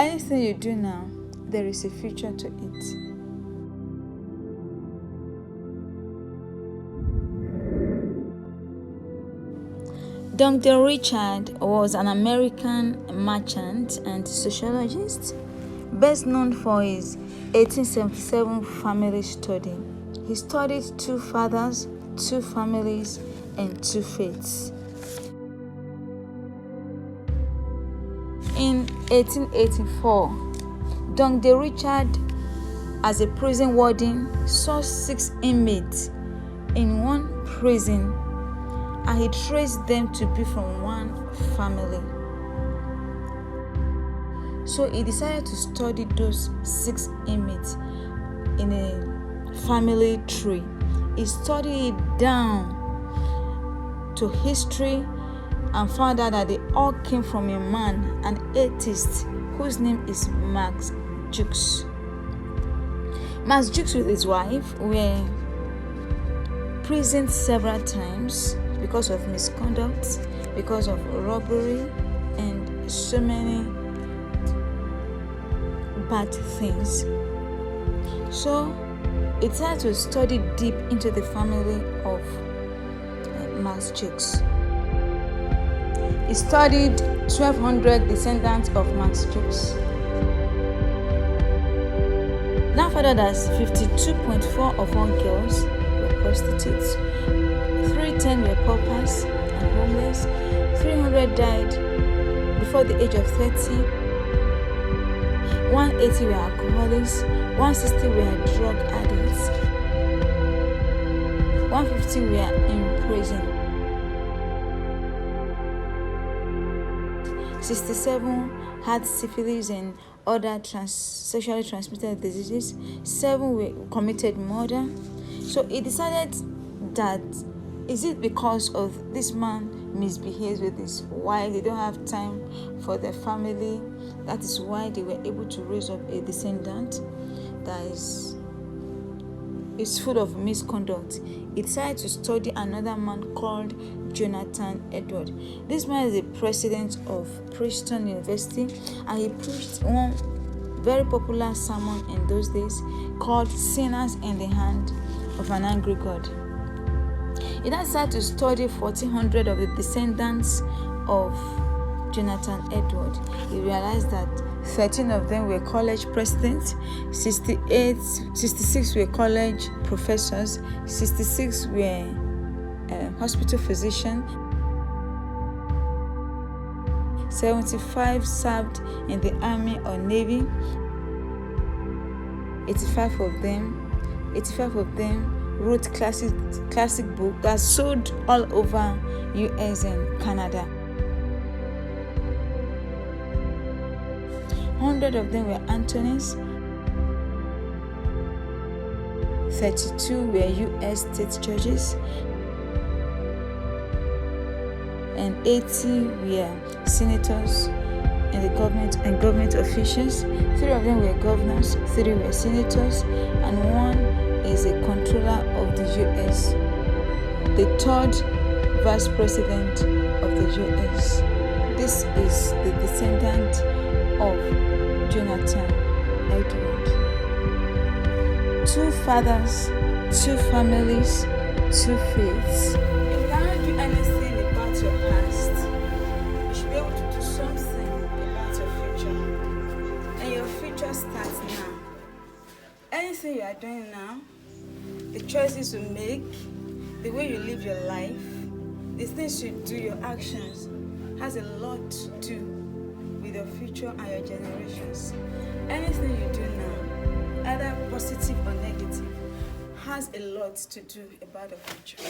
Anything you do now, there is a future to it. DUNGDALE Richard was an American merchant and sociologist, best known for his 1877 family study. He studied 2 fathers, 2 families, and 2 faiths. In 1884, DUNGDALE Richard, as a prison warden, saw 6 inmates in one prison, and he traced them to be from one family. So he decided to study those 6 inmates in a family tree. He studied it down to history and found out that they all came from a man, an atheist, whose name is Max Jukes. Max Jukes with his wife were imprisoned several times because of misconduct, because of robbery, and so many bad things. So he tried to study deep into the family of Max Jukes. He studied 1,200 descendants of Max Jukes. Now found out that 52.4 of all girls were prostitutes, 310 were paupers and homeless, 300 died before the age of 30, 180 were alcoholics, 160 were drug addicts, 150 were in prison, 67 had syphilis and other sexually transmitted diseases, 7 were committed murder. So he decided that, is it because of this man misbehaves with his wife, they don't have time for their family, that is why they were able to raise up a descendant that is full of misconduct. He decided to study another man called Jonathan Edward. This man is the president of Princeton University, and he preached one very popular sermon in those days called Sinners in the Hand of an Angry God. He then decided to study 1,400 of the descendants of Jonathan Edward. He realized that 13 of them were college presidents, 66 were college professors, 66 were hospital physicians, 75 served in the army or navy, 85 of them wrote classic books that sold all over US and Canada. 100 of them were Antonists, 32 were US state judges, and 80 were senators and government officials. 3 of them were governors, 3 were senators, and 1 is a controller of the US, the 3rd vice president of the US. This is the descendant of Jonathan Edward. 2 fathers, 2 families, 2 faiths. If you cannot do anything about your past, you should be able to do something about your future. And your future starts now. Anything you are doing now, the choices you make, the way you live your life, the things you do, your actions, has a lot to do with your future and your generations. Anything you do now, either positive or negative, has a lot to do about the future.